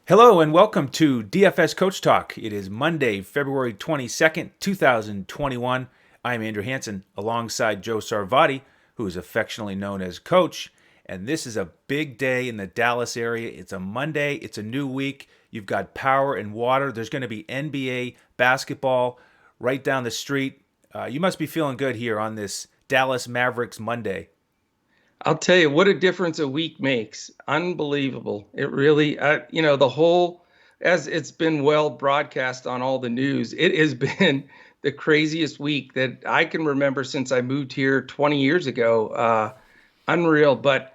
Hello and welcome to DFS Coach Talk. It is Monday, February 22nd, 2021. I'm Andrew Hansen alongside Joe Sarvati, who is affectionately known as Coach. And this is a big day in the Dallas area. It's a Monday. It's a new week. You've got power and water. There's going to be NBA basketball right down the street. You must be feeling good here on this Dallas Mavericks Monday. I'll tell you what a difference a week makes. Unbelievable. It really, the whole, as it's been well broadcast on all the news, it has been the craziest week that I can remember since I moved here 20 years ago. Unreal. But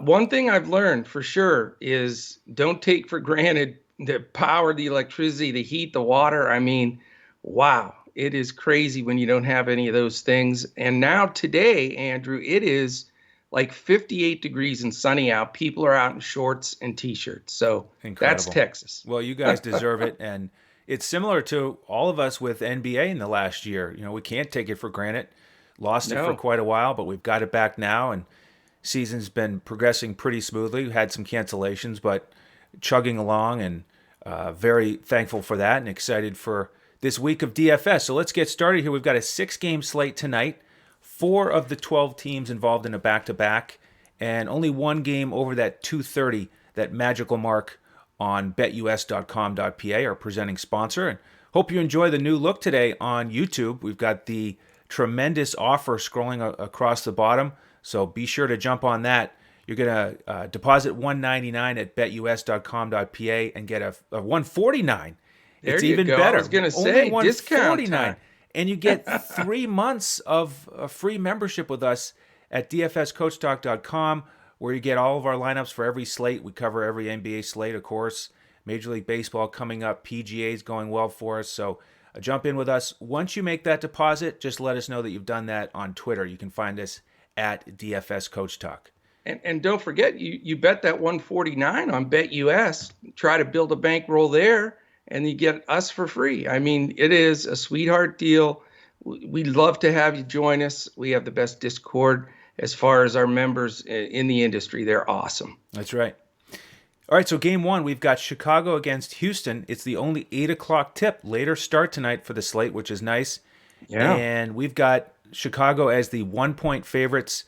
one thing I've learned for sure is don't take for granted the power, the electricity, the heat, the water. I mean, wow, it is crazy when you don't have any of those things. And now today, Andrew, it is like 58 degrees and sunny out. People are out in shorts and t-shirts. So Incredible. That's Texas. Well, you guys deserve it. And it's similar to all of us with NBA in the last year. We can't take it for granted. Lost it for quite a while, but we've got it back now. And season's been progressing pretty smoothly. We had some cancellations, but chugging along, and very thankful for that and excited for this week of DFS. So let's get started here. We've got a 6-game slate tonight. 4 of the 12 teams involved in a back-to-back, and only one game over that 230, that magical mark on BetUS.com.pa, our presenting sponsor. And hope you enjoy the new look today on YouTube. We've got the tremendous offer scrolling across the bottom, so be sure to jump on that. You're going to deposit $199 at BetUS.com.pa and get a $149. It's even better. I was going to say, discount time. And you get 3 months of a free membership with us at dfscoachtalk.com, where you get all of our lineups for every slate. We cover every NBA slate, of course. Major League Baseball coming up. PGA is going well for us. So jump in with us. Once you make that deposit, just let us know that you've done that on Twitter. You can find us at DFS Coach Talk. And don't forget, you bet that 149 on BetUS. Try to build a bankroll there, and you get us for free. I mean, it is a sweetheart deal. We'd love to have you join us. We have the best Discord as far as our members in the industry. They're awesome. That's right. All right, so game one, we've got Chicago against Houston. It's the only 8 o'clock tip. Later start tonight for the slate, which is nice. Yeah. And we've got Chicago as the 1-point favorites,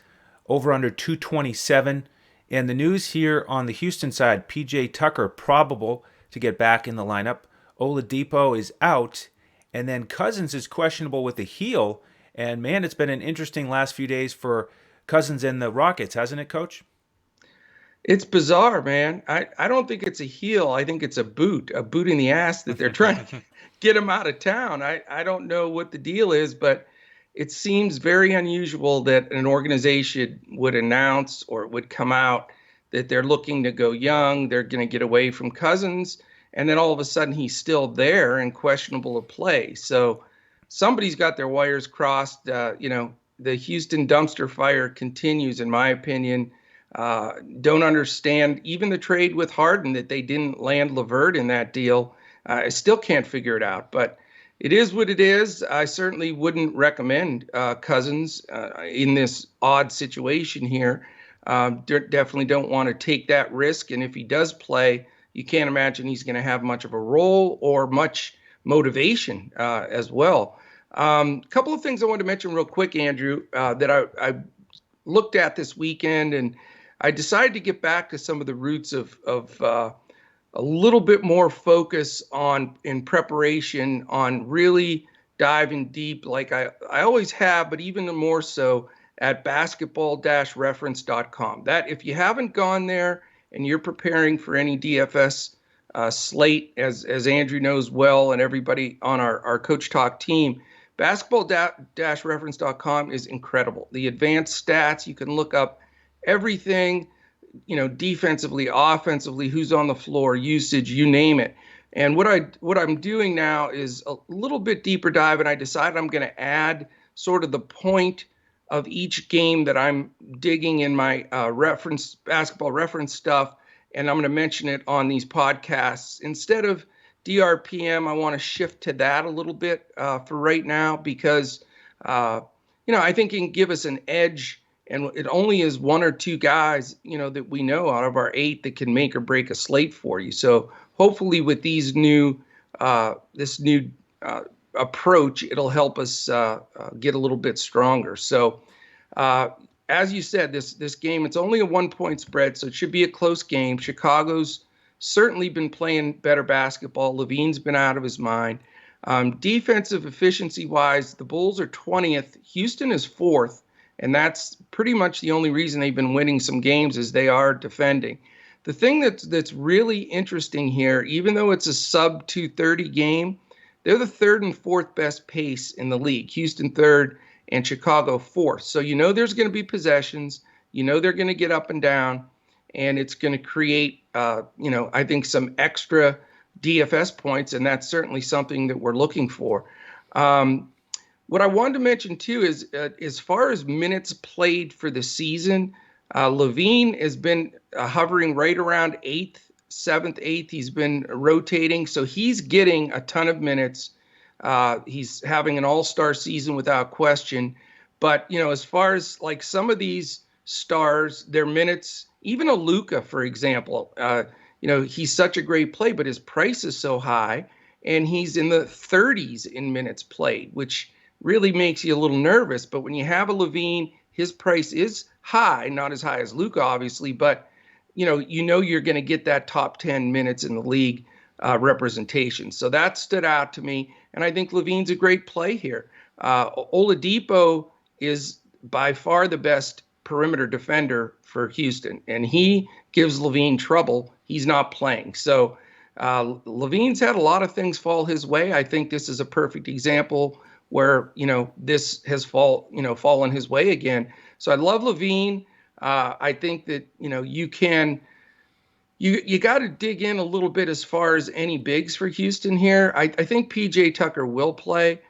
over under 227. And the news here on the Houston side, PJ Tucker probable to get back in the lineup. Oladipo is out, and then Cousins is questionable with the heel. And man, it's been an interesting last few days for Cousins and the Rockets, hasn't it, Coach? It's bizarre, man. I don't think it's a heel. I think it's a boot in the ass that they're trying to get him out of town. I don't know what the deal is, but it seems very unusual that an organization would announce or would come out that they're looking to go young, they're going to get away from Cousins, and then all of a sudden he's still there and questionable to play. So somebody's got their wires crossed. The Houston dumpster fire continues, in my opinion. Don't understand even the trade with Harden, that they didn't land LeVert in that deal. I still can't figure it out, but it is what it is. I certainly wouldn't recommend Cousins in this odd situation here. Definitely don't want to take that risk. And if he does play, you can't imagine he's going to have much of a role or much motivation as well. A couple of things I want to mention real quick, Andrew, that I looked at this weekend, and I decided to get back to some of the roots of a little bit more focus in preparation on really diving deep like I always have, but even more so at basketball-reference.com. That if you haven't gone there and you're preparing for any DFS slate, as Andrew knows well, and everybody on our Coach Talk team, basketball-reference.com is incredible. The advanced stats, you can look up everything, defensively, offensively, who's on the floor, usage, you name it. And what I'm doing now is a little bit deeper dive, and I decided I'm going to add sort of the point of each game that I'm digging in my basketball reference stuff, and I'm going to mention it on these podcasts. Instead of DRPM, I want to shift to that a little bit for right now because, I think it can give us an edge and it only is one or two guys, that we know out of our 8 that can make or break a slate for you. So hopefully with these this new approach, it'll help us get a little bit stronger. So as you said, this game, it's only a 1-point spread, so it should be a close game. Chicago's certainly been playing better basketball. Levine's been out of his mind. Defensive efficiency-wise, the Bulls are 20th. Houston is 4th, and that's pretty much the only reason they've been winning some games is they are defending. The thing that's really interesting here, even though it's a sub-230 game, they're the 3rd and 4th best pace in the league. Houston 3rd and Chicago 4th. So there's going to be possessions. They're going to get up and down, and it's going to create, I think some extra DFS points, and that's certainly something that we're looking for. What I wanted to mention too is as far as minutes played for the season, Levine has been hovering right around 8th, 7th, 8th. He's been rotating, so he's getting a ton of minutes. He's having an all-star season without question. But, as far as like some of these stars, their minutes, even a Luka, for example, he's such a great play, but his price is so high, and he's in the 30s in minutes played, which really makes you a little nervous. But when you have a Levine, his price is high, not as high as Luka, obviously, but you're going to get that top 10 minutes in the league representation. So that stood out to me, and I think Levine's a great play here. Oladipo is by far the best perimeter defender for Houston, and he gives Levine trouble. He's not playing. So Levine's had a lot of things fall his way. I think this is a perfect example where, this has fallen his way again. So I love Levine. I think that, you got to dig in a little bit as far as any bigs for Houston here. I think PJ Tucker will play,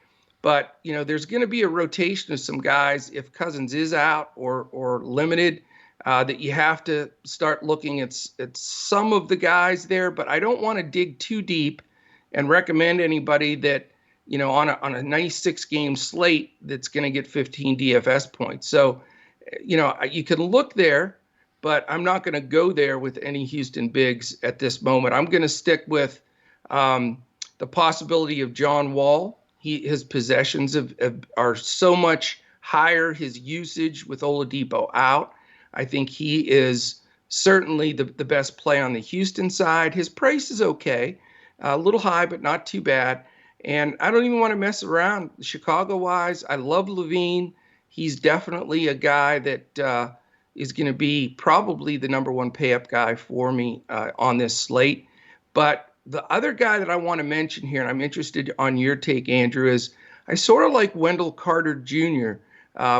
but, there's going to be a rotation of some guys if Cousins is out or limited, that you have to start looking at some of the guys there. But I don't want to dig too deep and recommend anybody that, on a nice 6-game slate that's going to get 15 DFS points. So, you can look there, but I'm not going to go there with any Houston bigs at this moment. I'm going to stick with the possibility of John Wall. His possessions are so much higher, his usage with Oladipo out. I think he is certainly the best play on the Houston side. His price is okay, a little high, but not too bad. And I don't even want to mess around Chicago-wise. I love Levine. He's definitely a guy that is going to be probably the number 1 pay-up guy for me on this slate. But the other guy that I want to mention here, and I'm interested on your take, Andrew, is I sort of like Wendell Carter Jr.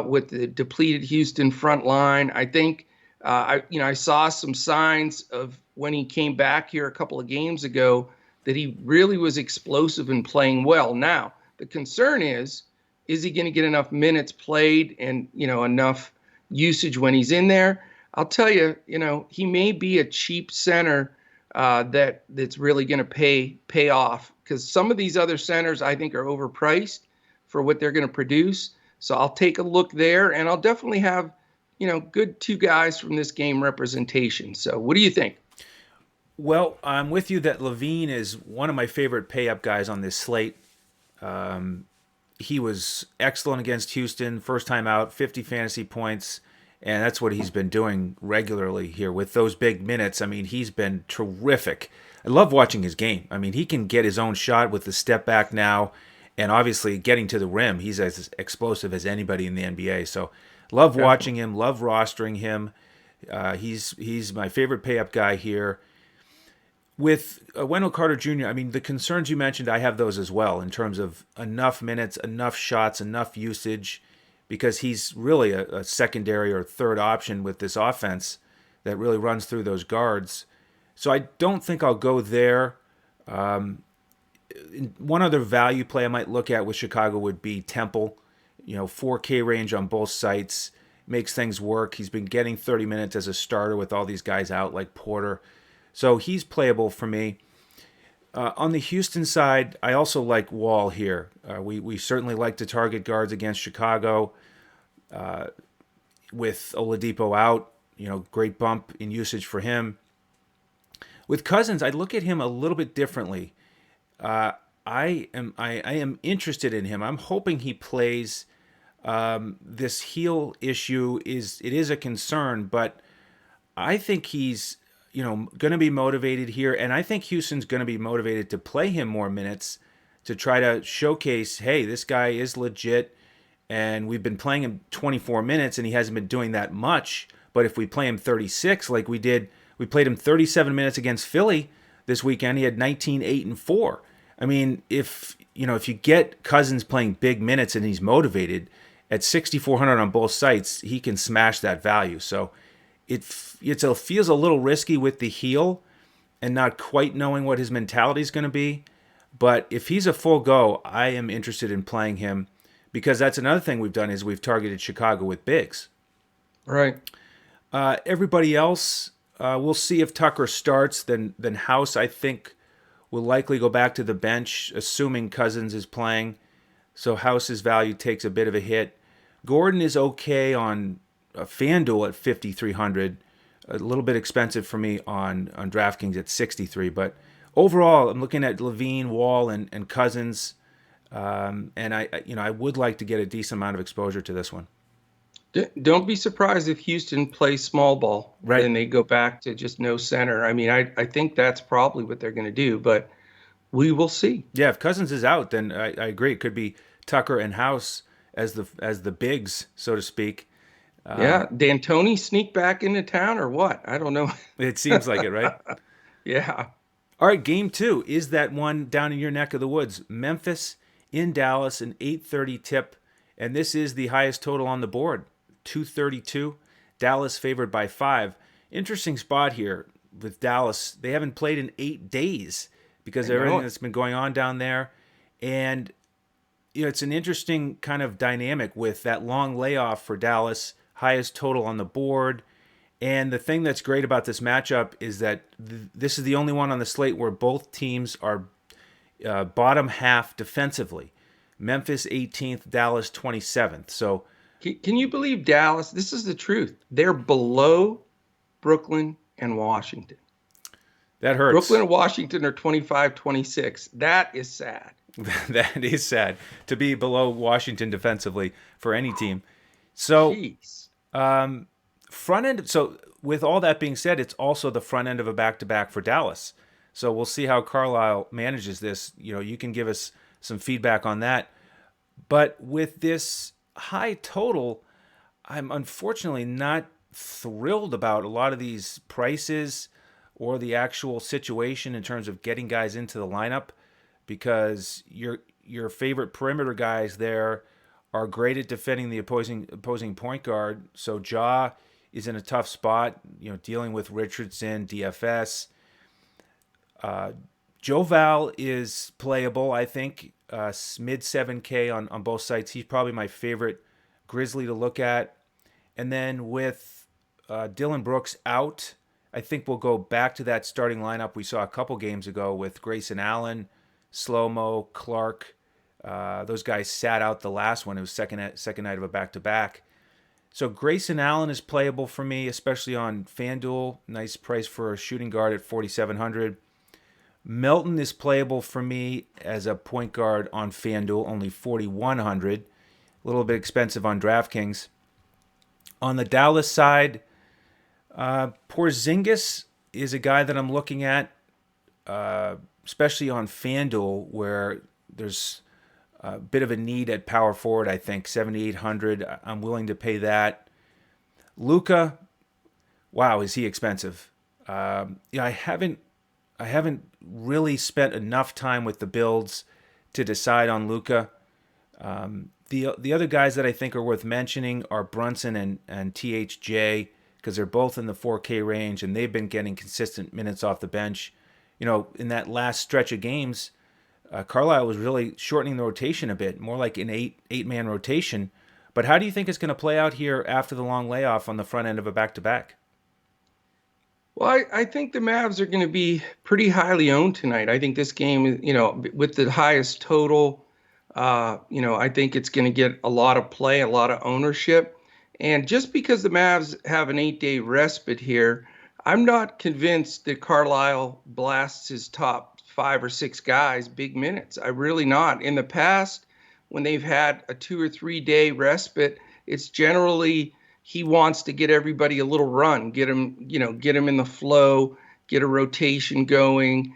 With the depleted Houston front line. I think I saw some signs of when he came back here a couple of games ago that he really was explosive and playing well. Now, the concern is he going to get enough minutes played and, enough usage when he's in there? I'll tell you, he may be a cheap center that's really going to pay off, because some of these other centers I think are overpriced for what they're going to produce. So I'll take a look there, and I'll definitely have, good 2 guys from this game representation. So what do you think? Well, I'm with you that Levine is one of my favorite pay-up guys on this slate. He was excellent against Houston, first time out, 50 fantasy points, and that's what he's been doing regularly here with those big minutes. I mean, he's been terrific. I love watching his game. I mean, he can get his own shot with the step back now, and obviously getting to the rim, he's as explosive as anybody in the NBA. So love watching him, love rostering him. He's my favorite pay-up guy here. With Wendell Carter Jr., I mean, the concerns you mentioned, I have those as well in terms of enough minutes, enough shots, enough usage, because he's really a secondary or third option with this offense that really runs through those guards. So I don't think I'll go there. One other value play I might look at with Chicago would be Temple. 4K range on both sites, makes things work. He's been getting 30 minutes as a starter with all these guys out like Porter. So he's playable for me. On the Houston side, I also like Wall here. We certainly like to target guards against Chicago. with Oladipo out, great bump in usage for him. With Cousins, I look at him a little bit differently. I am interested in him. I'm hoping he plays. This heel issue is a concern, but I think he's going to be motivated here, and I think Houston's going to be motivated to play him more minutes to try to showcase, hey, this guy is legit, and we've been playing him 24 minutes, and he hasn't been doing that much. But if we play him 36, like we did, we played him 37 minutes against Philly this weekend. He had 19, 8, and 4. I mean, if you get Cousins playing big minutes and he's motivated at 6,400 on both sites, he can smash that value. So it feels a little risky with the heel and not quite knowing what his mentality is going to be. But if he's a full go, I am interested in playing him, because that's another thing we've done is we've targeted Chicago with bigs. Right. Everybody else, we'll see if Tucker starts. Then House, I think, will likely go back to the bench, assuming Cousins is playing. So House's value takes a bit of a hit. Gordon is okay on FanDuel at 5,300. A little bit expensive for me on DraftKings at 63. But overall, I'm looking at Levine, Wall, and Cousins. And I would like to get a decent amount of exposure to this one. Don't be surprised if Houston plays small ball, right, and they go back to just no center. I mean, I think that's probably what they're going to do, but we will see. Yeah, if Cousins is out, then I agree. It could be Tucker and House as the bigs, so to speak. Yeah, D'Antoni sneak back into town or what? I don't know. It seems like it, right? Yeah. All right, game 2 is that one down in your neck of the woods. Memphis in Dallas, an 8:30 tip, and this is the highest total on the board. 232. Dallas favored by 5. Interesting spot here with Dallas. They haven't played in 8 days because of everything that's been going on down there. And it's an interesting kind of dynamic with that long layoff for Dallas, highest total on the board. And the thing that's great about this matchup is that this is the only one on the slate where both teams are bottom half defensively. Memphis 18th, Dallas 27th. So can you believe Dallas? This is the truth. They're below Brooklyn and Washington. That hurts. Brooklyn and Washington are 25-26. That is sad. That is sad to be below Washington defensively for any team. So, front end. So, with all that being said, it's also the front end of a back-to-back for Dallas. So we'll see how Carlisle manages this. You can give us some feedback on that. But with this high total, I'm unfortunately not thrilled about a lot of these prices or the actual situation in terms of getting guys into the lineup, because your favorite perimeter guys there are great at defending the opposing point guard. So Ja is in a tough spot, dealing with Richardson, DFS. Joe Val is playable, I think, mid 7K on both sites. He's probably my favorite Grizzly to look at. And then with Dylan Brooks out, I think we'll go back to that starting lineup we saw a couple games ago with Grayson Allen, Slow-Mo, Clark. Those guys sat out the last one. It was second night of a back-to-back. So Grayson Allen is playable for me, especially on FanDuel. Nice price for a shooting guard at 4,700. Melton is playable for me as a point guard on FanDuel, only 4,100. A little bit expensive on DraftKings. On the Dallas side, Porzingis is a guy that I'm looking at, especially on FanDuel, where there's a bit of a need at power forward, I think, 7,800. I'm willing to pay that. Luka, wow, is he expensive? I haven't really spent enough time with the builds to decide on Luka. The other guys that I think are worth mentioning are Brunson and THJ, because they're both in the 4K range, and they've been getting consistent minutes off the bench. In that last stretch of games, Carlisle was really shortening the rotation a bit, more like an eight-man rotation. But how do you think it's going to play out here after the long layoff on the front end of a back-to-back? Well, I think the Mavs are going to be pretty highly owned tonight. I think this game, with the highest total, I think it's going to get a lot of play, a lot of ownership. And just because the Mavs have an 8-day respite here, I'm not convinced that Carlisle blasts his top 5 or 6 guys big minutes. I really not. In the past, when they've had a 2 or 3 day respite, it's generally he wants to get everybody a little run, get them in the flow, get a rotation going,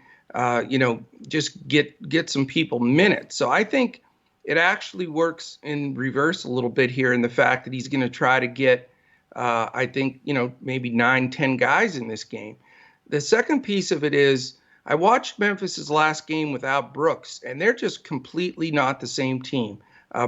just get some people minutes. So I think it actually works in reverse a little bit here in the fact that he's going to try to get, I think, maybe 9, 10 guys in this game. The second piece of it is I watched Memphis's last game without Brooks, and they're just completely not the same team.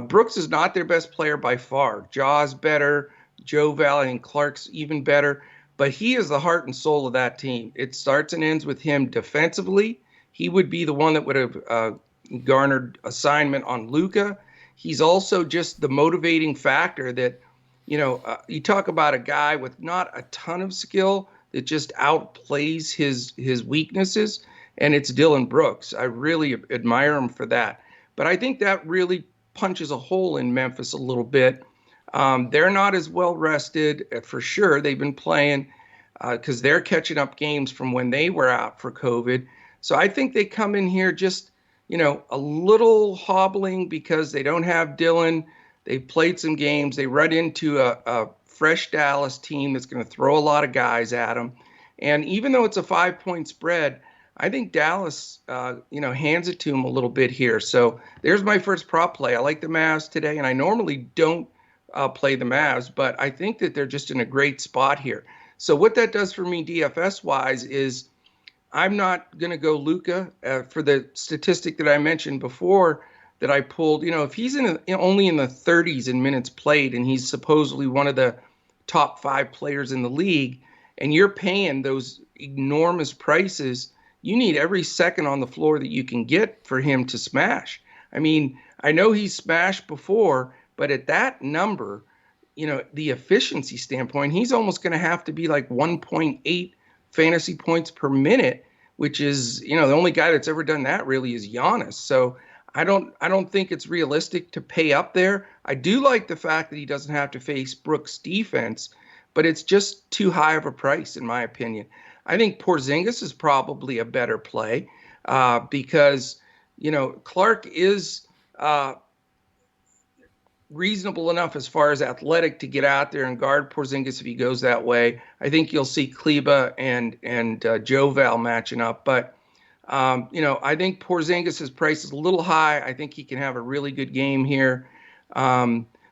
Brooks is not their best player by far. Jaw's better, Joe Valley and Clark's even better, but he is the heart and soul of that team. It starts and ends with him defensively. He would be the one that would have garnered assignment on Luka. He's also just the motivating factor that, you talk about a guy with not a ton of skill that just outplays his weaknesses, and it's Dylan Brooks. I really admire him for that. But I think that really punches a hole in Memphis a little bit. They're not as well rested, for sure. They've been playing because they're catching up games from when they were out for COVID. So I think they come in here just, a little hobbling because they don't have Dylan. They've played some games. They run into a fresh Dallas team that's going to throw a lot of guys at them. And even though it's a 5-point spread, I think Dallas, hands it to them a little bit here. So there's my first prop play. I like the Mavs today, and I normally don't play the Mavs, but I think that they're just in a great spot here. So what that does for me DFS-wise is I'm not going to go Luka for the statistic that I mentioned before that I pulled. If he's only in the 30s in minutes played and he's supposedly one of the top 5 players in the league, and you're paying those enormous prices, you need every second on the floor that you can get for him to smash. I mean, I know he's smashed before, but at that number, the efficiency standpoint, he's almost going to have to be like 1.8 fantasy points per minute, which is, the only guy that's ever done that really is Giannis. So I don't think it's realistic to pay up there. I do like the fact that he doesn't have to face Brooks' defense, but it's just too high of a price, in my opinion. I think Porzingis is probably a better play because, Clark is reasonable enough as far as athletic to get out there and guard Porzingis if he goes that way. I think you'll see Kleba and Joe Val matching up. But, I think Porzingis' price is a little high. I think he can have a really good game here.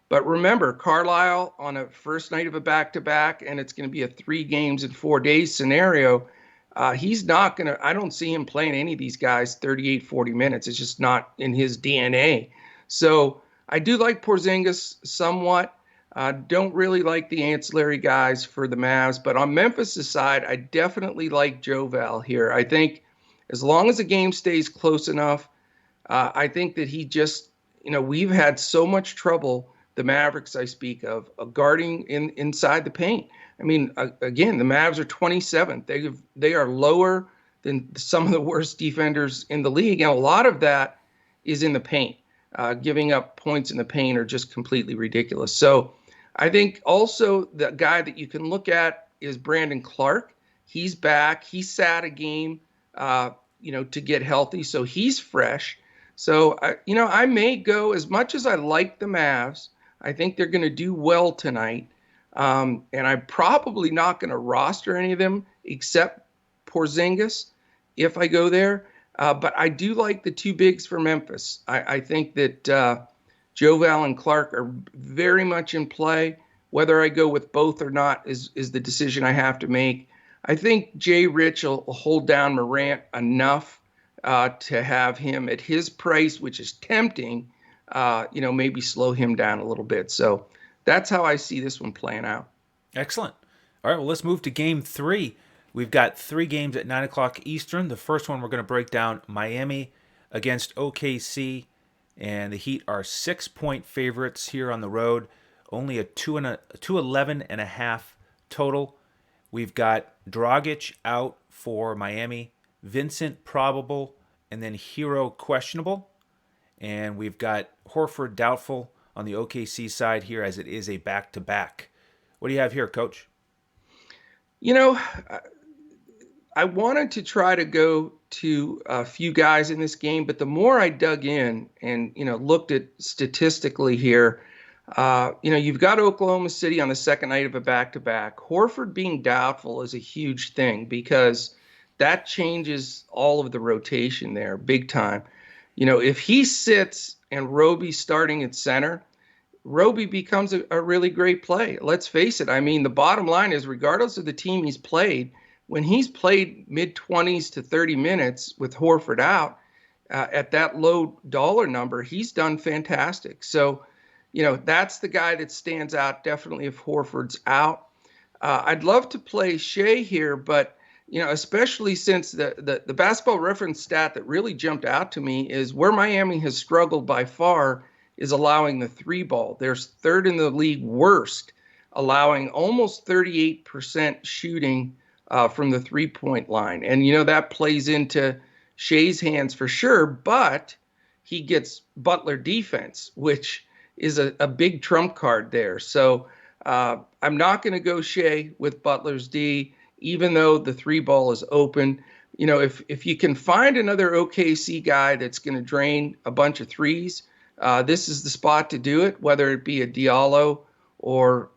But remember, Carlisle on a first night of a back-to-back, and it's going to be a 3 games in 4 days scenario. He's not going to – I don't see him playing any of these guys 38, 40 minutes. It's just not in his DNA. So I do like Porzingis somewhat. Don't really like the ancillary guys for the Mavs. But on Memphis' side, I definitely like Joe Val here. I think as long as the game stays close enough, I think that he just – we've had so much trouble – the Mavericks I speak of guarding inside the paint. I mean, again, the Mavs are 27th. They are lower than some of the worst defenders in the league, and a lot of that is in the paint. Giving up points in the paint are just completely ridiculous. So I think also the guy that you can look at is Brandon Clark. He's back. He sat a game, to get healthy, so he's fresh. So, I may go, as much as I like the Mavs, I think they're going to do well tonight. And I'm probably not going to roster any of them except Porzingis if I go there. But I do like the 2 bigs for Memphis. I think that Joe Val and Clark are very much in play. Whether I go with both or not is the decision I have to make. I think Jay Rich will hold down Morant enough to have him at his price, which is tempting, maybe slow him down a little bit. So that's how I see this one playing out. Excellent. All right, well, let's move to game 3. We've got 3 games at 9 o'clock Eastern. The first one we're going to break down Miami against OKC, and the Heat are 6-point favorites here on the road. Only a 211.5 total. We've got Dragic out for Miami, Vincent probable, and then Hero questionable. And we've got Horford doubtful on the OKC side here, as it is a back-to-back. What do you have here, Coach? You know, I wanted to try to go to a few guys in this game, but the more I dug in and, looked at statistically here, you've got Oklahoma City on the second night of a back-to-back. Horford being doubtful is a huge thing because that changes all of the rotation there big time. If he sits and Roby's starting at center, Roby becomes a really great play. Let's face it. I mean, the bottom line is regardless of the team he's played, when he's played mid-20s to 30 minutes with Horford out at that low dollar number, he's done fantastic. So, that's the guy that stands out definitely if Horford's out. I'd love to play Shea here, but, especially since the basketball reference stat that really jumped out to me is where Miami has struggled by far is allowing the three ball. They're third in the league worst, allowing almost 38% shooting from the three-point line. And, that plays into Shea's hands for sure, but he gets Butler defense, which is a big trump card there. So I'm not going to go Shea with Butler's D, even though the three ball is open. If you can find another OKC guy that's going to drain a bunch of threes, this is the spot to do it, whether it be a Diallo or,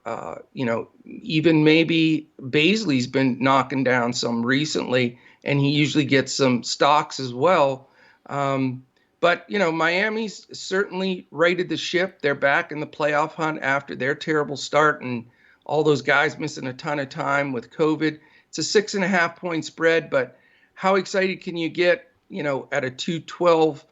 even maybe Baisley's been knocking down some recently, and he usually gets some stocks as well. But Miami's certainly righted the ship. They're back in the playoff hunt after their terrible start and all those guys missing a ton of time with COVID. It's a 6.5-point spread, but how excited can you get, at a 212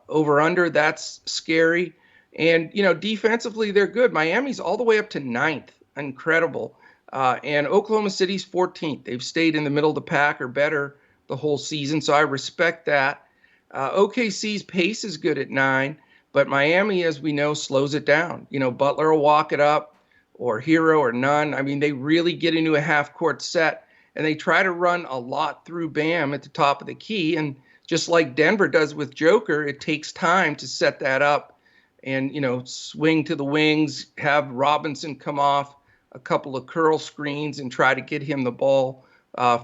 over under? That's scary. And, defensively, they're good. Miami's all the way up to 9th. Incredible. And Oklahoma City's 14th. They've stayed in the middle of the pack or better the whole season, so I respect that. OKC's pace is good at 9, but Miami, as we know, slows it down. Butler will walk it up, or Hero or none. I mean, they really get into a half-court set, and they try to run a lot through Bam at the top of the key. And just like Denver does with Joker, it takes time to set that up and, swing to the wings, have Robinson come off a couple of curl screens and try to get him the ball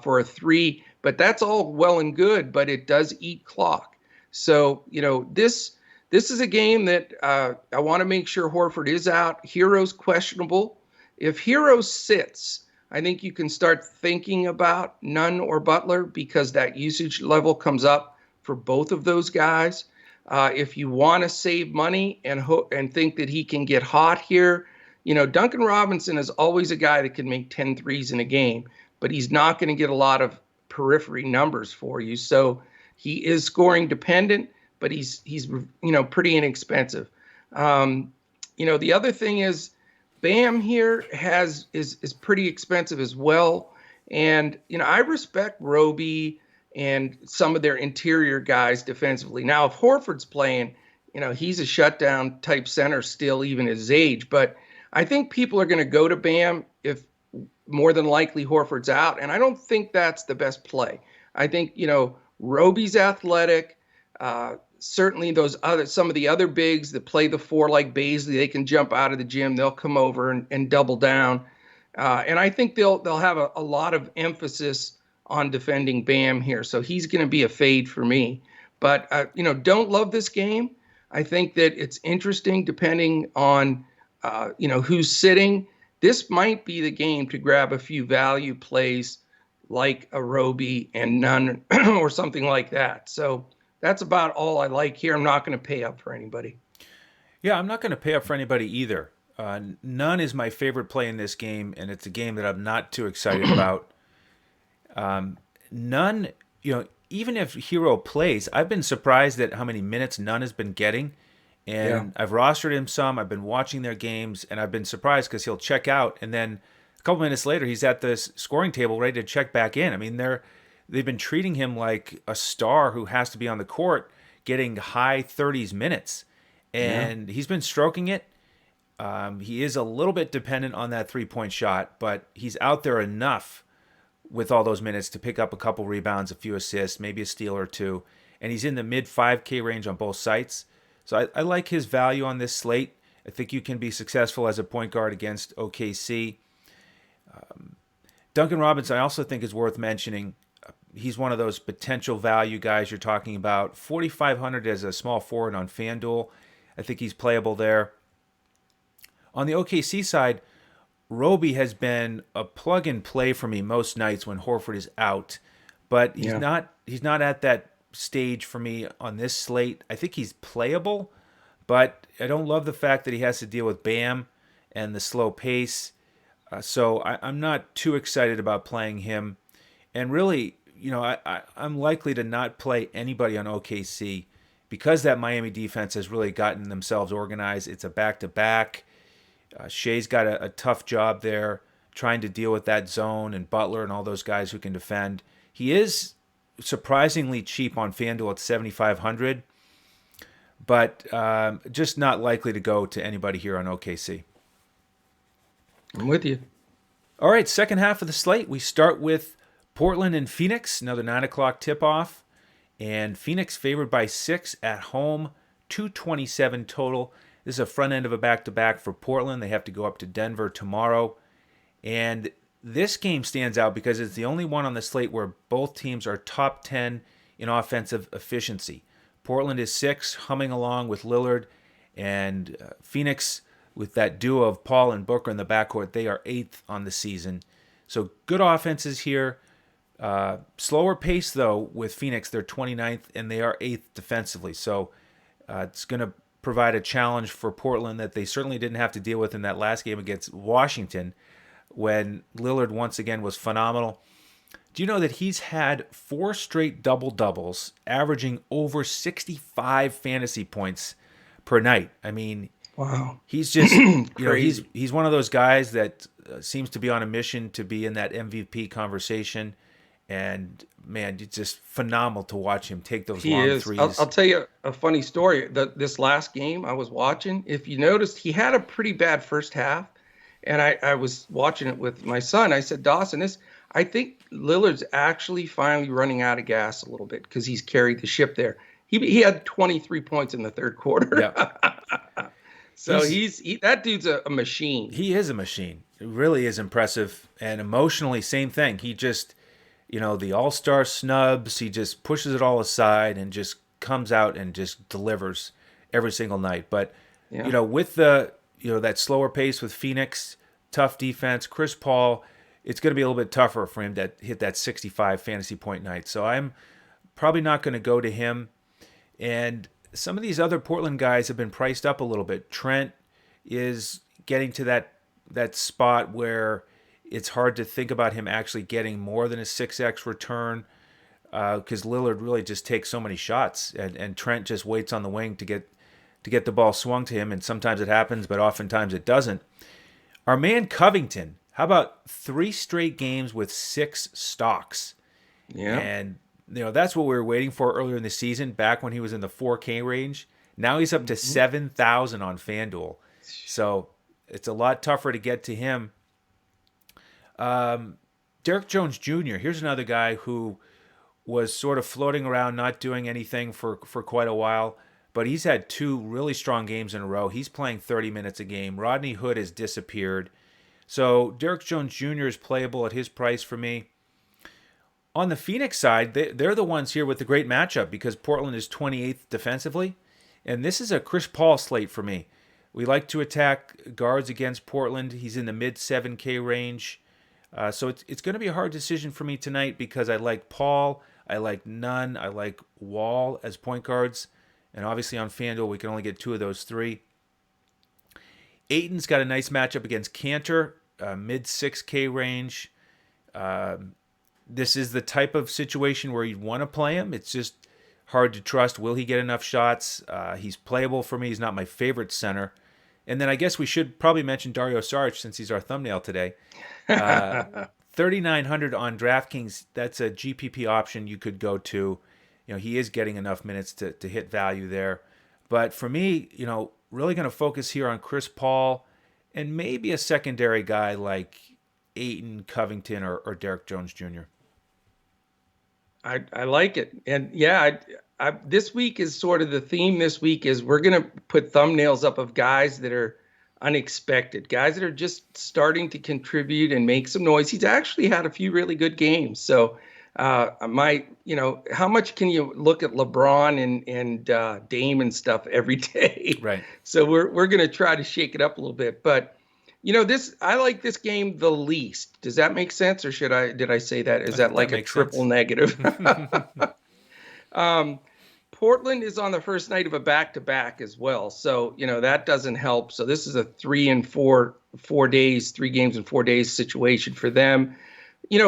for a three. But that's all well and good, but it does eat clock. So, this is a game that I want to make sure Horford is out. Hero's questionable. If Hero sits, I think you can start thinking about Nunn or Butler because that usage level comes up for both of those guys. If you want to save money and think that he can get hot here, Duncan Robinson is always a guy that can make 10 threes in a game, but he's not going to get a lot of periphery numbers for you. So he is scoring dependent, but he's pretty inexpensive. The other thing is Bam here is pretty expensive as well. And, I respect Roby and some of their interior guys defensively. Now, if Horford's playing, he's a shutdown type center still, even at his age. But I think people are going to go to Bam if more than likely Horford's out. And I don't think that's the best play. I think, Roby's athletic. Certainly some of the other bigs that play the four like Baisley, they can jump out of the gym. They'll come over and double down. And I think they'll have a lot of emphasis on defending Bam here. So he's going to be a fade for me. But, don't love this game. I think that it's interesting depending on, who's sitting. This might be the game to grab a few value plays like a Roby and Nunn or something like that. So that's about all I like here. I'm not going to pay up for anybody. Yeah, I'm not going to pay up for anybody either. Nunn is my favorite play in this game, and it's a game that I'm not too excited about. Nunn, even if Hero plays, I've been surprised at how many minutes Nunn has been getting. And I've rostered him some. I've been watching their games, and I've been surprised because he'll check out, and then a couple minutes later, he's at the scoring table ready to check back in. I mean, they've been treating him like a star who has to be on the court, getting high 30s minutes, and he's been stroking it. He is a little bit dependent on that three-point shot, but he's out there enough with all those minutes to pick up a couple rebounds, a few assists, maybe a steal or two, and he's in the mid 5K range on both sites. So I like his value on this slate. I think you can be successful as a point guard against OKC. Duncan Robinson, I also think is worth mentioning. He's one of those potential value guys you're talking about. 4,500 as a small forward on FanDuel. I think he's playable there. On the OKC side, Roby has been a plug and play for me most nights when Horford is out, but he's not at that stage for me on this slate. I think he's playable, but I don't love the fact that he has to deal with Bam and the slow pace. So I'm not too excited about playing him. And really, I'm likely to not play anybody on OKC because that Miami defense has really gotten themselves organized. It's a back-to-back. Shea's got a tough job there trying to deal with that zone and Butler and all those guys who can defend. He is surprisingly cheap on FanDuel at 7,500, but just not likely to go to anybody here on OKC. I'm with you. All right, second half of the slate, we start with Portland and Phoenix, another 9 o'clock tip-off. And Phoenix favored by 6 at home, 227 total. This is a front end of a back-to-back for Portland. They have to go up to Denver tomorrow. And this game stands out because it's the only one on the slate where both teams are top 10 in offensive efficiency. Portland is 6, humming along with Lillard. And Phoenix, with that duo of Paul and Booker in the backcourt, they are 8th on the season. So good offenses here. Slower pace, though, with Phoenix. They're 29th, and they are 8th defensively. So it's going to provide a challenge for Portland that they certainly didn't have to deal with in that last game against Washington when Lillard once again was phenomenal. Do you know that he's had 4 straight double-doubles, averaging over 65 fantasy points per night? I mean, wow. He's just, he's one of those guys that seems to be on a mission to be in that MVP conversation. And man, it's just phenomenal to watch him take those long threes. I'll tell you a funny story. This last game I was watching, if you noticed, he had a pretty bad first half. And I was watching it with my son. I said, Dawson, I think Lillard's actually finally running out of gas a little bit because he's carried the ship there. He had 23 points in the third quarter. Yep. So that dude's a machine. He is a machine. It really is impressive. And emotionally, same thing. He just, the all-star snubs, he just pushes it all aside and just comes out and just delivers every single night. But, with the, that slower pace with Phoenix, tough defense, Chris Paul, it's going to be a little bit tougher for him to hit that 65 fantasy point night. So I'm probably not going to go to him. And some of these other Portland guys have been priced up a little bit. Trent is getting to that spot where it's hard to think about him actually getting more than a 6x return because Lillard really just takes so many shots, and Trent just waits on the wing to get the ball swung to him, and sometimes it happens, but oftentimes it doesn't. Our man Covington, how about 3 straight games with 6 stocks? Yeah. And that's what we were waiting for earlier in the season, back when he was in the 4K range. Now he's up to 7,000 on FanDuel. So it's a lot tougher to get to him. Derek Jones Jr., here's another guy who was sort of floating around, not doing anything for quite a while, but he's had 2 really strong games in a row. He's playing 30 minutes a game. Rodney Hood has disappeared. So Derek Jones Jr. is playable at his price for me. On the Phoenix side, they're the ones here with the great matchup because Portland is 28th defensively. And this is a Chris Paul slate for me. We like to attack guards against Portland. He's in the mid 7K range. So it's going to be a hard decision for me tonight because I like Paul, I like Nunn, I like Wall as point guards. And obviously on FanDuel, we can only get 2 of those 3. Ayton's got a nice matchup against Cantor, mid 6K range. This is the type of situation where you'd want to play him. It's just hard to trust. Will he get enough shots? He's playable for me. He's not my favorite center. And then I guess we should probably mention Dario Saric since he's our thumbnail today. 3,900 on DraftKings. That's a GPP option you could go to. He is getting enough minutes to hit value there. But for me, really going to focus here on Chris Paul and maybe a secondary guy like Ayton, Covington, or Derek Jones Jr. I like it. And yeah, this week is sort of the theme this week is we're going to put thumbnails up of guys that are unexpected, guys that are just starting to contribute and make some noise. He's actually had a few really good games. So how much can you look at LeBron and Dame and stuff every day? Right. So we're going to try to shake it up a little bit. But, I like this game the least. Does that make sense? Or did I say that? Is that like a triple negative? Portland is on the first night of a back-to-back as well. So, that doesn't help. So this is a 3 games in 4 days situation for them.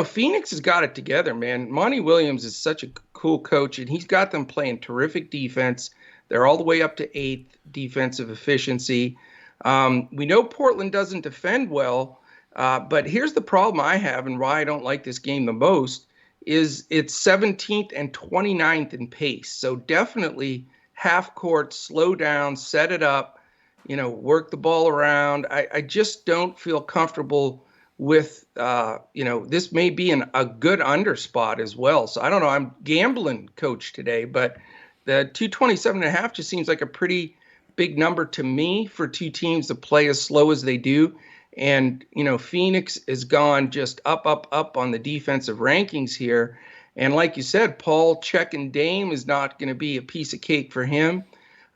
Phoenix has got it together, man. Monty Williams is such a cool coach, and he's got them playing terrific defense. They're all the way up to 8th defensive efficiency. We know Portland doesn't defend well, but here's the problem I have and why I don't like this game the most is it's 17th and 29th in pace. So definitely half court, slow down, set it up, work the ball around. I just don't feel comfortable with, this may be a good under spot as well. So I don't know. I'm gambling coach today, but the 227.5 just seems like a pretty big number to me for two teams to play as slow as they do. And, Phoenix has gone just up on the defensive rankings here. And like you said, Paul checking Dame is not going to be a piece of cake for him.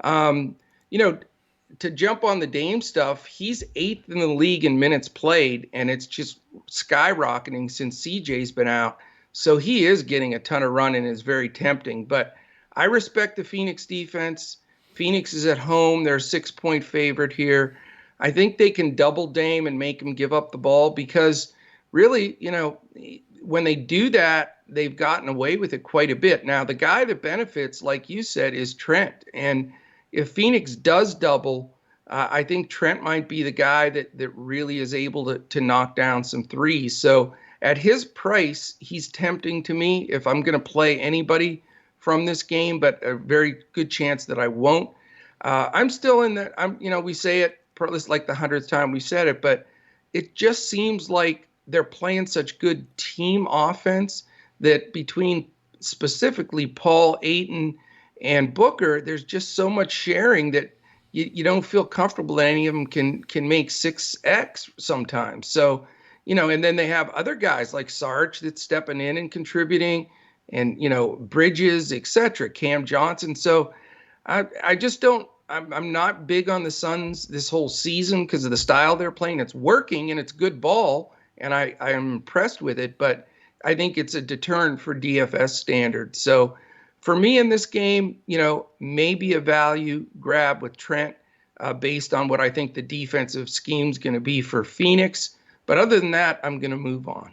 To jump on the Dame stuff, he's 8th in the league in minutes played, and it's just skyrocketing since CJ's been out. So he is getting a ton of run and is very tempting. But I respect the Phoenix defense. Phoenix is at home. They're a 6-point favorite here. I think they can double Dame and make him give up the ball because really, when they do that, they've gotten away with it quite a bit. Now, the guy that benefits, like you said, is Trent. And if Phoenix does double, I think Trent might be the guy that really is able to knock down some threes. So at his price, he's tempting to me if I'm going to play anybody from this game, but a very good chance that I won't. I'm still in that. We say it. It's like the 100th time we said it, but it just seems like they're playing such good team offense that between specifically Paul, Ayton, and Booker, there's just so much sharing that you don't feel comfortable that any of them can make 6x sometimes. So, and then they have other guys like Sarge that's stepping in and contributing and, Bridges, etc., Cam Johnson. So I just don't. I'm not big on the Suns this whole season because of the style they're playing. It's working and it's good ball, and I am impressed with it, but I think it's a deterrent for DFS standards. So for me in this game, maybe a value grab with Trent based on what I think the defensive scheme is going to be for Phoenix. But other than that, I'm going to move on.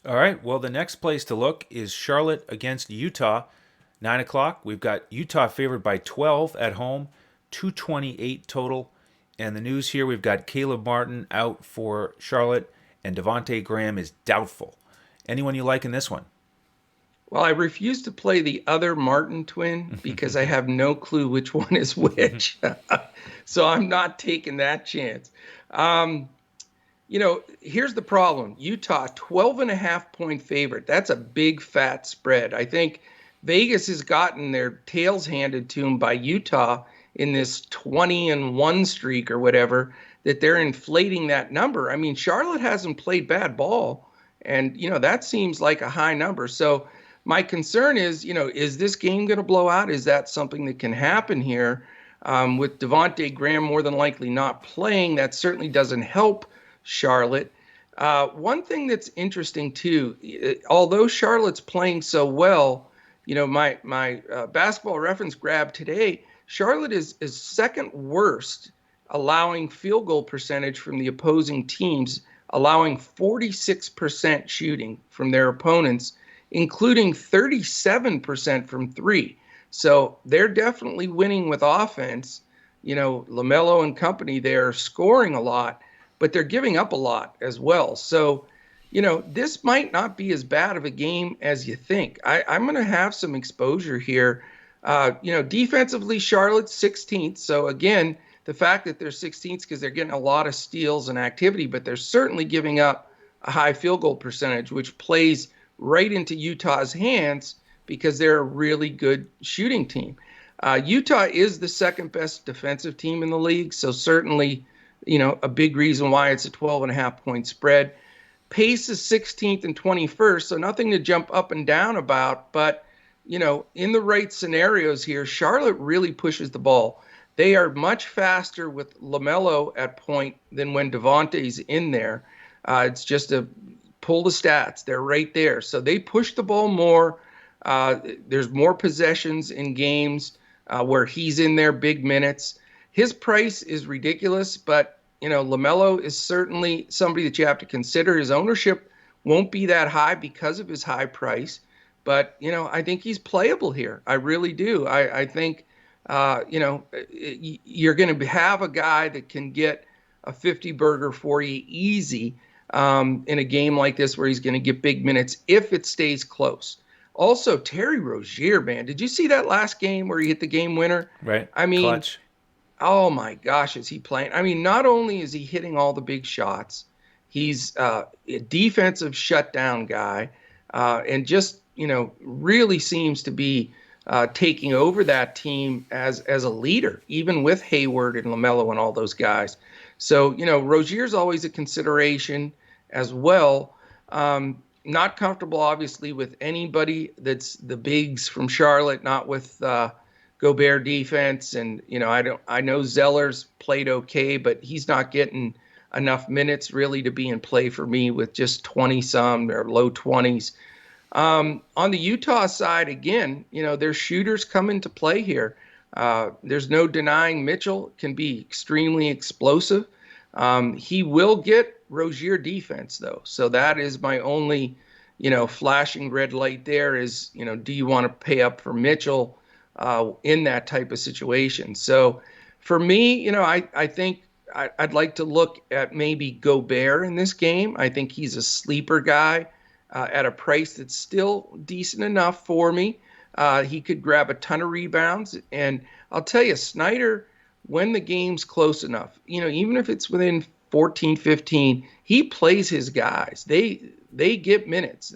All right. Well, the next place to look is Charlotte against Utah. 9 o'clock. We've got Utah favored by 12 at home. 228 total. And the news here, we've got Caleb Martin out for Charlotte, and Devontae Graham is doubtful. Anyone you like in this one? Well, I refuse to play the other Martin twin because I have no clue which one is which. So I'm not taking that chance. Here's the problem. Utah, 12.5-point favorite. That's a big, fat spread. I think Vegas has gotten their tails handed to them by Utah in this 20-1 streak or whatever, that they're inflating that number. I mean, Charlotte hasn't played bad ball, and, that seems like a high number. So my concern is, is this game going to blow out? Is that something that can happen here? With Devontae Graham more than likely not playing, that certainly doesn't help Charlotte. One thing that's interesting, too, although Charlotte's playing so well, my basketball reference grab today, Charlotte is second worst allowing field goal percentage from the opposing teams, allowing 46% shooting from their opponents, including 37% from three. So they're definitely winning with offense. LaMelo and company, they're scoring a lot, but they're giving up a lot as well. So, this might not be as bad of a game as you think. I'm going to have some exposure here. Defensively, Charlotte's 16th. So again, the fact that they're 16th because they're getting a lot of steals and activity, but they're certainly giving up a high field goal percentage, which plays right into Utah's hands because they're a really good shooting team. Utah is the second best defensive team in the league, so certainly a big reason why it's a 12.5 point spread. Pace is 16th and 21st, so nothing to jump up and down about. But, in the right scenarios here, Charlotte really pushes the ball. They are much faster with LaMelo at point than when Devontae's in there. It's just a pull the stats. They're right there. So they push the ball more. There's more possessions in games where he's in there, big minutes. His price is ridiculous, but LaMelo is certainly somebody that you have to consider. His ownership won't be that high because of his high price, but I think he's playable here. I really do. I think you're going to have a guy that can get a 50 burger for you easy in a game like this where he's going to get big minutes if it stays close. Also, Terry Rozier, man, did you see that last game where he hit the game winner? Right. I mean, Clutch. Oh my gosh, is he playing? I mean, not only is he hitting all the big shots, he's a defensive shutdown guy, and just really seems to be taking over that team as a leader, even with Hayward and LaMelo and all those guys. So Rozier's always a consideration as well. Not comfortable, obviously, with anybody that's the bigs from Charlotte, not with Gobert defense. And, I know Zeller's played okay, but he's not getting enough minutes really to be in play for me with just 20 some or low 20s. On the Utah side, again, there's shooters come into play here. There's no denying Mitchell can be extremely explosive. He will get Rozier defense, though. So that is my only, flashing red light there is, do you want to pay up for Mitchell in that type of situation? So for me, I think I'd like to look at maybe Gobert in this game. I think he's a sleeper guy at a price that's still decent enough for me. He could grab a ton of rebounds. And I'll tell you, Snyder, when the game's close enough, even if it's within 14, 15, he plays his guys. They get minutes.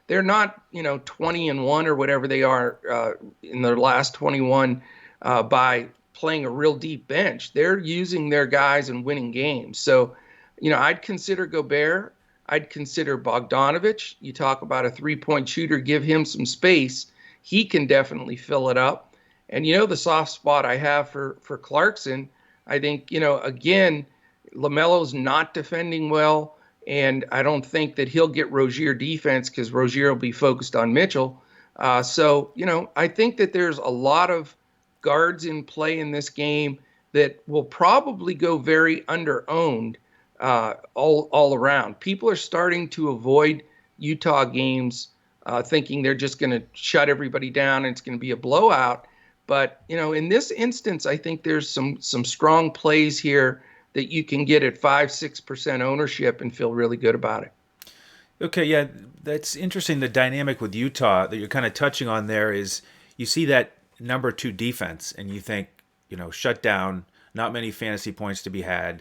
They're not, 20 and 1 or whatever they are in their last 21 by playing a real deep bench. They're using their guys and winning games. So, I'd consider Gobert. I'd consider Bogdanovich. You talk about a 3-point shooter, give him some space. He can definitely fill it up. And, the soft spot I have for Clarkson, I think, again, LaMelo's not defending well. And I don't think that he'll get Rozier defense because Rozier will be focused on Mitchell. So, I think that there's a lot of guards in play in this game that will probably go very under-owned all around. People are starting to avoid Utah games thinking they're just going to shut everybody down and it's going to be a blowout. But, in this instance, I think there's some strong plays here that you can get at 5-6% ownership and feel really good about it. Okay, yeah, that's interesting. The dynamic with Utah that you're kind of touching on there is you see that number 2 defense and you think, shut down, not many fantasy points to be had.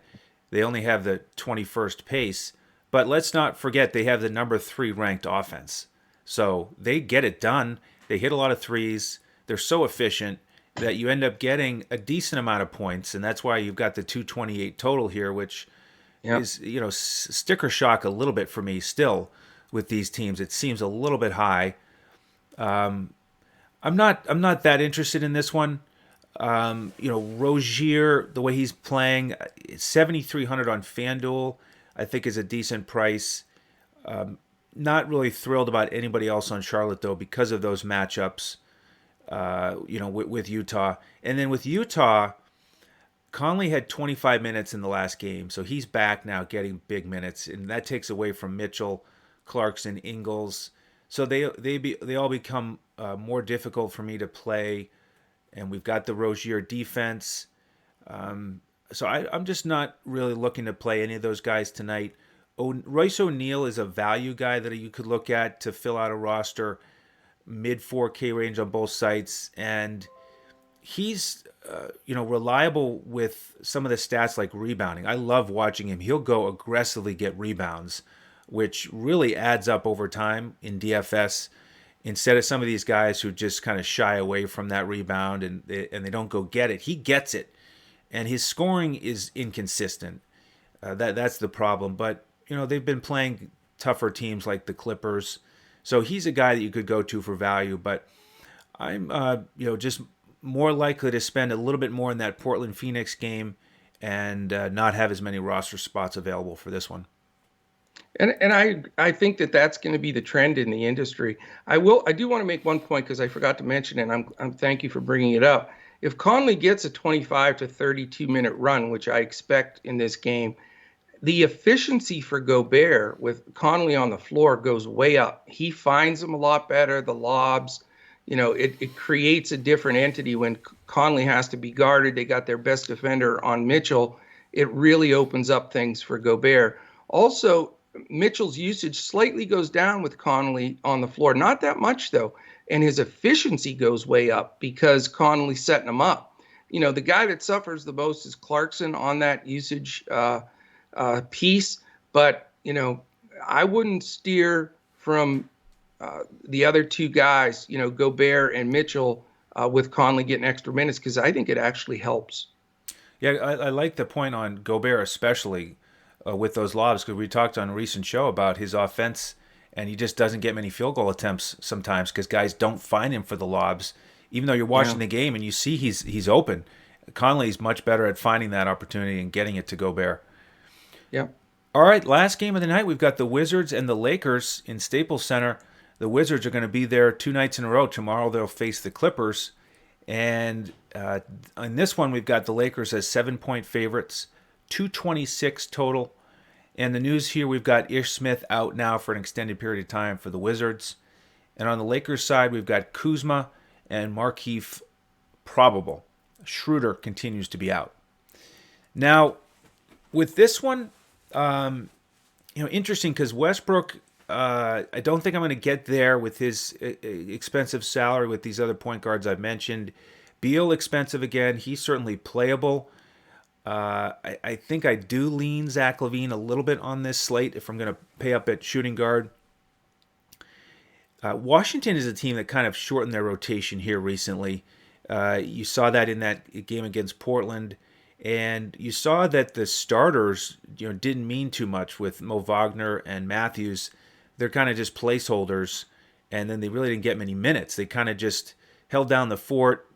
They only have the 21st pace, but let's not forget they have the number 3 ranked offense. So they get it done. They hit a lot of threes. They're so efficient that you end up getting a decent amount of points, and that's why you've got the 228 total here, which is, sticker shock a little bit for me still with these teams. It seems a little bit high. I'm not that interested in this one. Rozier, the way he's playing, 7,300 on FanDuel, I think is a decent price. Not really thrilled about anybody else on Charlotte though because of those matchups. With Utah. And then with Utah, Conley had 25 minutes in the last game, so he's back now getting big minutes, and that takes away from Mitchell, Clarkson, Ingles. So they all become more difficult for me to play, and we've got the Rozier defense. So I'm just not really looking to play any of those guys tonight. Royce O'Neal is a value guy that you could look at to fill out a roster. Mid 4K range on both sites, and he's reliable with some of the stats like rebounding. I love watching him. He'll go aggressively get rebounds, which really adds up over time in DFS. Instead of some of these guys who just kind of shy away from that rebound and they don't go get it, he gets it, and his scoring is inconsistent. That's the problem. But they've been playing tougher teams like the Clippers, so he's a guy that you could go to for value. But I'm just more likely to spend a little bit more in that Portland Phoenix game and not have as many roster spots available for this one. And I think that that's going to be the trend in the industry. I do want to make one point because I forgot to mention it. And I'm thank you for bringing it up. If Conley gets a 25 to 32 minute run, which I expect in this game, the efficiency for Gobert with Conley on the floor goes way up. He finds them a lot better. The lobs, it creates a different entity when Conley has to be guarded. They got their best defender on Mitchell. It really opens up things for Gobert. Also, Mitchell's usage slightly goes down with Conley on the floor. Not that much, though. And his efficiency goes way up because Conley's setting him up. The guy that suffers the most is Clarkson on that usage piece. But, I wouldn't steer from the other two guys, Gobert and Mitchell, with Conley getting extra minutes because I think it actually helps. Yeah, I like the point on Gobert especially. With those lobs, because we talked on a recent show about his offense, and he just doesn't get many field goal attempts sometimes because guys don't find him for the lobs. Even though you're watching the game and you see he's open, Conley's much better at finding that opportunity and getting it to Gobert. Yeah. All right, last game of the night, we've got the Wizards and the Lakers in Staples Center. The Wizards are going to be there 2 nights in a row. Tomorrow they'll face the Clippers. And on this one, we've got the Lakers as 7-point favorites, 226 total. And the news here, we've got Ish Smith out now for an extended period of time for the Wizards. And on the Lakers side, we've got Kuzma and Markieff probable. Schroeder continues to be out. Now, with this one, interesting because Westbrook, I don't think I'm going to get there with his expensive salary with these other point guards I've mentioned. Beal expensive again. He's certainly playable. I think I do lean Zach LaVine a little bit on this slate if I'm going to pay up at shooting guard. Washington is a team that kind of shortened their rotation here recently. You saw that in that game against Portland, and you saw that the starters didn't mean too much with Mo Wagner and Matthews. They're kind of just placeholders, and then they really didn't get many minutes. They kind of just held down the fort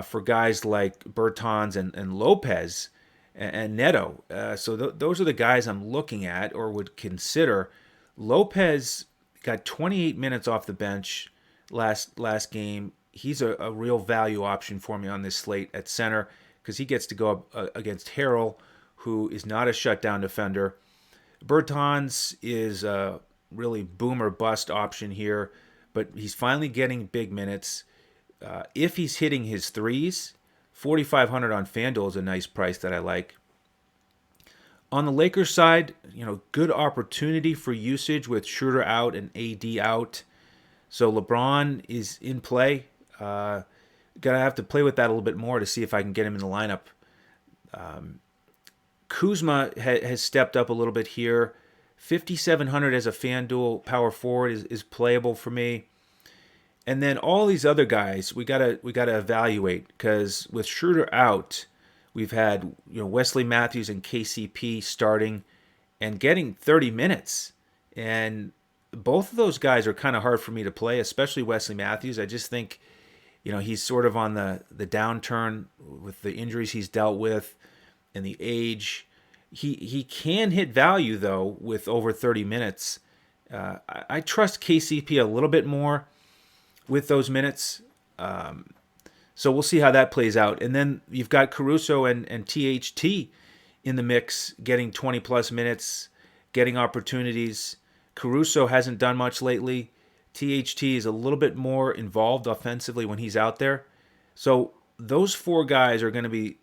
for guys like Bertans and Lopez and Neto. So those are the guys I'm looking at or would consider. Lopez got 28 minutes off the bench last game. He's a real value option for me on this slate at center because he gets to go up against Harrell, who is not a shutdown defender. Bertans is a really boom or bust option here, but he's finally getting big minutes. If he's hitting his threes, 4,500 on FanDuel is a nice price that I like. On the Lakers side, good opportunity for usage with Schroeder out and AD out. So LeBron is in play. Gotta have to play with that a little bit more to see if I can get him in the lineup. Kuzma has stepped up a little bit here. 5,700 as a FanDuel power forward is playable for me. And then all these other guys, we gotta evaluate because with Schroeder out, we've had Wesley Matthews and KCP starting and getting 30 minutes, and both of those guys are kind of hard for me to play, especially Wesley Matthews. I just think he's sort of on the downturn with the injuries he's dealt with and the age. He can hit value though with over 30 minutes. I trust KCP a little bit more with those minutes. So we'll see how that plays out. And then you've got Caruso and THT in the mix, getting 20-plus minutes, getting opportunities. Caruso hasn't done much lately. THT is a little bit more involved offensively when he's out there. So those four guys are going to be,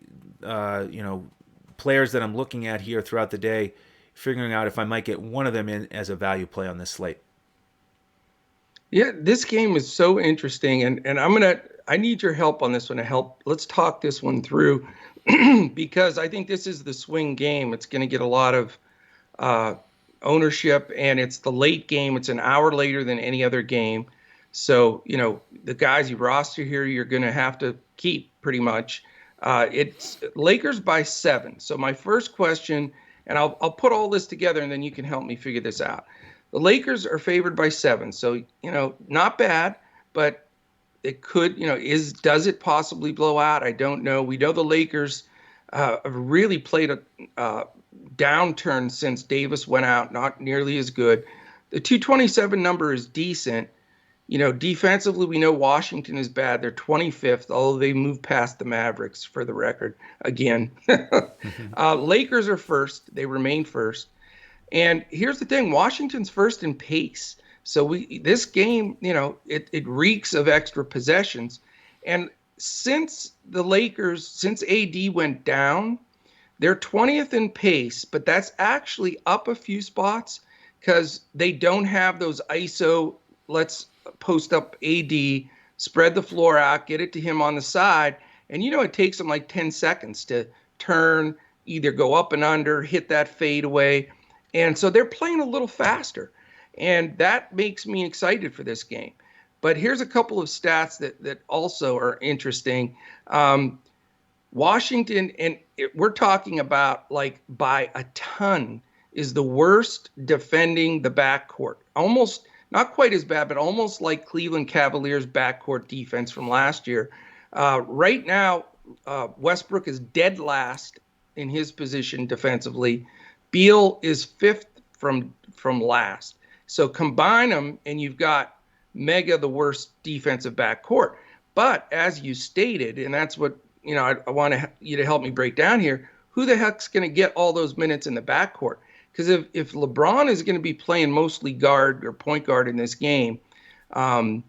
players that I'm looking at here throughout the day, figuring out if I might get one of them in as a value play on this slate. Yeah, this game is so interesting, and I need your help on this one. Let's talk this one through because I think this is the swing game. It's going to get a lot of ownership, and it's the late game. It's an hour later than any other game. So, the guys you roster here, you're going to have to keep pretty much. It's Lakers by 7. So my first question, And I'll put all this together, and then you can help me figure this out. The Lakers are favored by 7, so not bad, but it could, does it possibly blow out? I don't know. We know the Lakers have really played a downturn since Davis went out, not nearly as good. The 227 number is decent. Defensively, we know Washington is bad. They're 25th, although they moved past the Mavericks, for the record, again. Lakers are first. They remain first. And here's the thing. Washington's first in pace. So this game, it reeks of extra possessions. And since AD went down, they're 20th in pace, but that's actually up a few spots because they don't have those ISO, let's post up AD, spread the floor out, get it to him on the side. And, it takes him like 10 seconds to turn, either go up and under, hit that fadeaway. And so they're playing a little faster. And that makes me excited for this game. But here's a couple of stats that also are interesting. Washington, and we're talking about like by a ton, is the worst defending the backcourt. Almost, not quite as bad, but almost like Cleveland Cavaliers backcourt defense from last year. Right now, Westbrook is dead last in his position defensively. Beal is 5th from last. So combine them, and you've got mega the worst defensive backcourt. But as you stated, and that's what I want you to help me break down here, who the heck's going to get all those minutes in the backcourt? Because if LeBron is going to be playing mostly guard or point guard in this game, and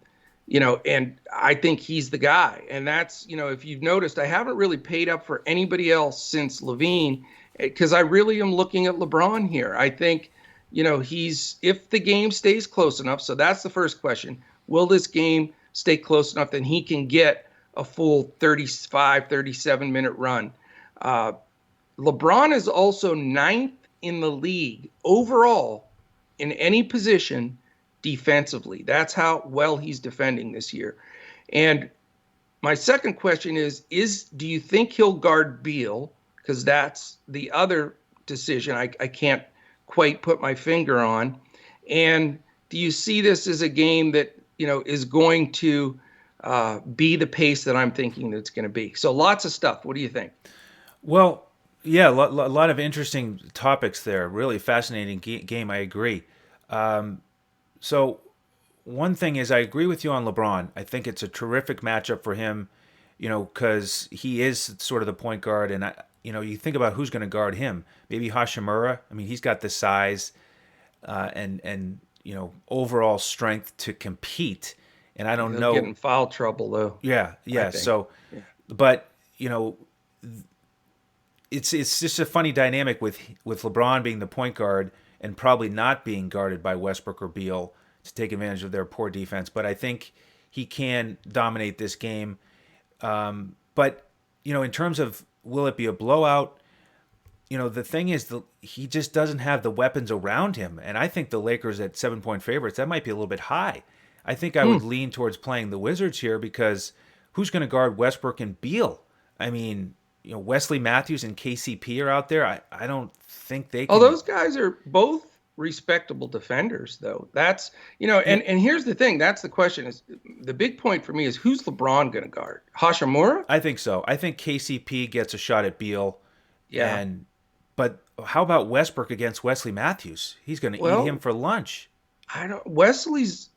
I think he's the guy. And that's, if you've noticed, I haven't really paid up for anybody else since Levine, because I really am looking at LeBron here. I think, if the game stays close enough, so that's the first question. Will this game stay close enough that he can get a full 35, 37-minute run? LeBron is also 9th in the league overall in any position defensively. That's how well he's defending this year. And my second question is do you think he'll guard Beal? Because that's the other decision I can't quite put my finger on. And do you see this as a game that, is going to be the pace that I'm thinking that it's going to be? So lots of stuff. What do you think? Well, yeah, a lot of interesting topics there. Really fascinating game. I agree. So one thing is, I agree with you on LeBron. I think it's a terrific matchup for him, because he is sort of the point guard. And, you think about who's going to guard him. Maybe Hashimura. I mean, he's got the size and overall strength to compete. And I don't know. He'll get in foul trouble, though. Yeah. So, yeah. But, it's just a funny dynamic with LeBron being the point guard and probably not being guarded by Westbrook or Beal to take advantage of their poor defense. But I think he can dominate this game. But, in terms of will it be a blowout, the thing is he just doesn't have the weapons around him. And I think the Lakers at 7-point favorites, that might be a little bit high. I think I would lean towards playing the Wizards here because who's going to guard Westbrook and Beal? I mean, Wesley Matthews and KCP are out there. I don't think they can. Oh, those guys are both respectable defenders, though. That's, and here's the thing. That's the question is the big point for me is who's LeBron going to guard? Hashimura? I think so. I think KCP gets a shot at Beal. Yeah. But how about Westbrook against Wesley Matthews? He's going to eat him for lunch. Wesley's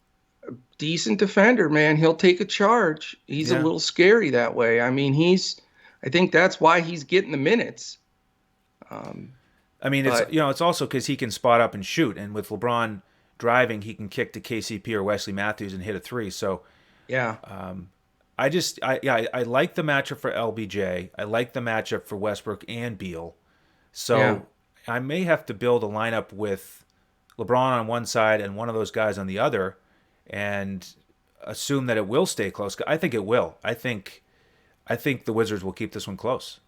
a decent defender, man. He'll take a charge. He's a little scary that way. I mean, I think that's why he's getting the minutes. It's also because he can spot up and shoot, and with LeBron driving, he can kick to KCP or Wesley Matthews and hit a three. So, yeah, I like the matchup for LBJ. I like the matchup for Westbrook and Beal. So I may have to build a lineup with LeBron on one side and one of those guys on the other, and assume that it will stay close. I think it will. I think the Wizards will keep this one close.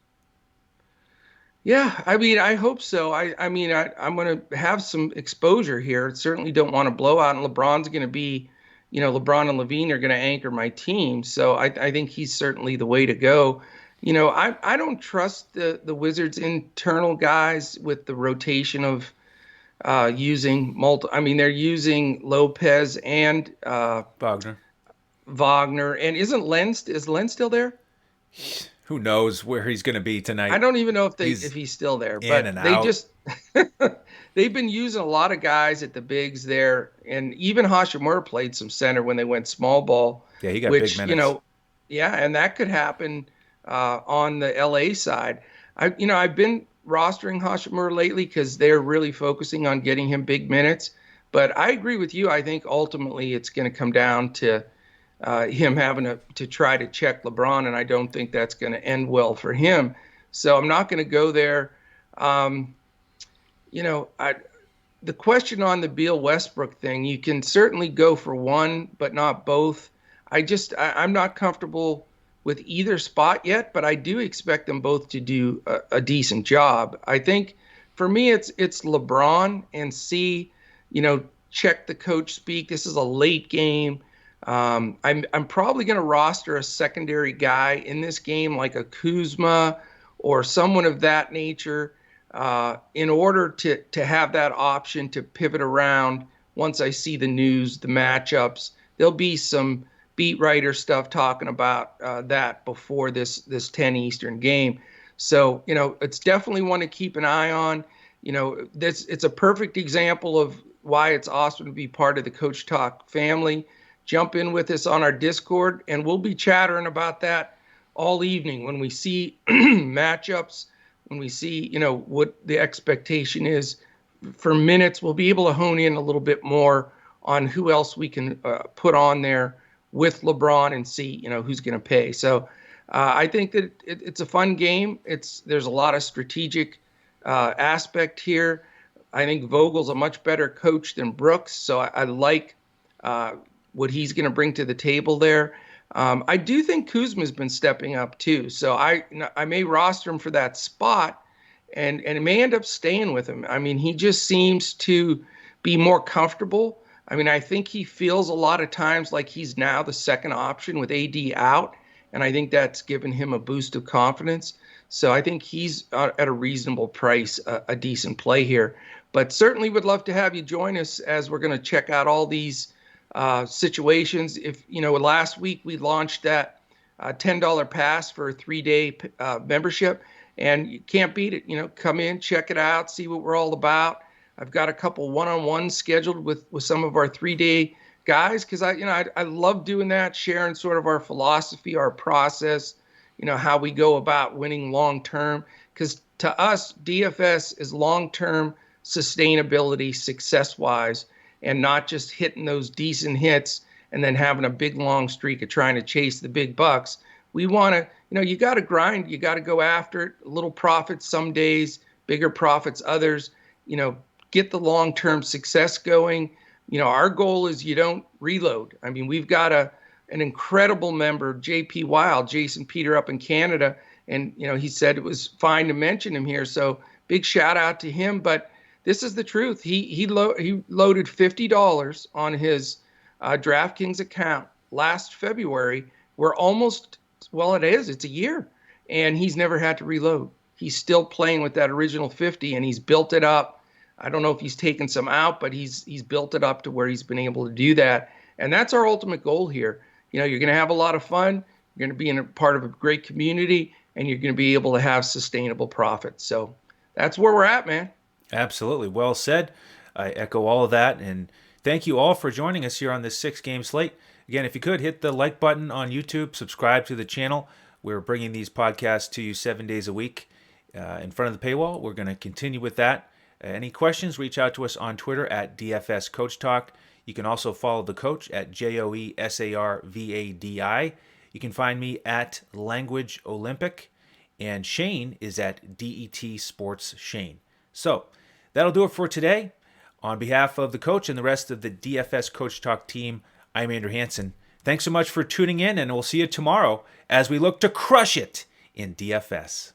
Yeah, I mean, I hope so. I'm going to have some exposure here. Certainly don't want to blow out, and LeBron's going to be, LeBron and Levine are going to anchor my team. So I think he's certainly the way to go. I don't trust the Wizards' internal guys with the rotation of using I mean, they're using Lopez and Wagner, and is Len still there? Who knows where he's going to be tonight? I don't even know if he's still there, but they've been using a lot of guys at the bigs there, and even Hashimura played some center when they went small ball. Yeah, he got big minutes. And that could happen on the LA side. I've been rostering Hashimura lately because they're really focusing on getting him big minutes. But I agree with you. I think ultimately it's going to come down to him having to try to check LeBron, and I don't think that's going to end well for him. So I'm not going to go there. The question on the Beal Westbrook thing, you can certainly go for one, but not both. I'm not comfortable with either spot yet, but I do expect them both to do a decent job. I think for me, it's LeBron and check the coach speak. This is a late game. I'm probably going to roster a secondary guy in this game, like a Kuzma or someone of that nature, in order to have that option to pivot around once I see the news, the matchups. There'll be some beat writer stuff talking about that before this 10 Eastern game. So, it's definitely one to keep an eye on. It's a perfect example of why it's awesome to be part of the Coach Talk family. Jump in with us on our Discord, and we'll be chattering about that all evening when we see matchups, when we see, what the expectation is for minutes. We'll be able to hone in a little bit more on who else we can put on there with LeBron and see, who's going to pay. So I think that it's a fun game. There's a lot of strategic aspect here. I think Vogel's a much better coach than Brooks, so I like what he's going to bring to the table there. I do think Kuzma's been stepping up too, so I may roster him for that spot, and it may end up staying with him. I mean, he just seems to be more comfortable. I mean, I think he feels a lot of times like he's now the second option with AD out, and I think that's given him a boost of confidence. So I think he's at a reasonable price, a decent play here. But certainly would love to have you join us as we're going to check out all these situations. If last week we launched that $10 pass for a 3-day membership, and you can't beat it. Come in, check it out, see what we're all about. I've got a couple one-on-ones scheduled with some of our 3-day guys, because I love doing that, sharing sort of our philosophy, our process, how we go about winning long-term. Because to us, DFS is long-term sustainability success-wise, and not just hitting those decent hits and then having a big long streak of trying to chase the big bucks. We want to, you got to grind, you got to go after it. Little profits some days, bigger profits others. Get the long-term success going. Our goal is you don't reload. I mean, we've got an incredible member, JP Wild, Jason Peter up in Canada, and he said it was fine to mention him here. So big shout out to him. But this is the truth. He loaded $50 on his DraftKings account last February. It's a year, and he's never had to reload. He's still playing with that original 50, and he's built it up. I don't know if he's taken some out, but he's built it up to where he's been able to do that. And that's our ultimate goal here. You're going to have a lot of fun. You're going to be in a part of a great community, and you're going to be able to have sustainable profits. So that's where we're at, man. Absolutely. Well said. I echo all of that. And thank you all for joining us here on this 6-game slate. Again, if you could, hit the like button on YouTube, subscribe to the channel. We're bringing these podcasts to you 7 days a week in front of the paywall. We're going to continue with that. Any questions, reach out to us on Twitter at DFS Coach Talk. You can also follow the coach at JOESARVADI. You can find me at Language Olympic, and Shane is at DET Sports Shane. So that'll do it for today. On behalf of the coach and the rest of the DFS Coach Talk team, I'm Andrew Hansen. Thanks so much for tuning in, and we'll see you tomorrow as we look to crush it in DFS.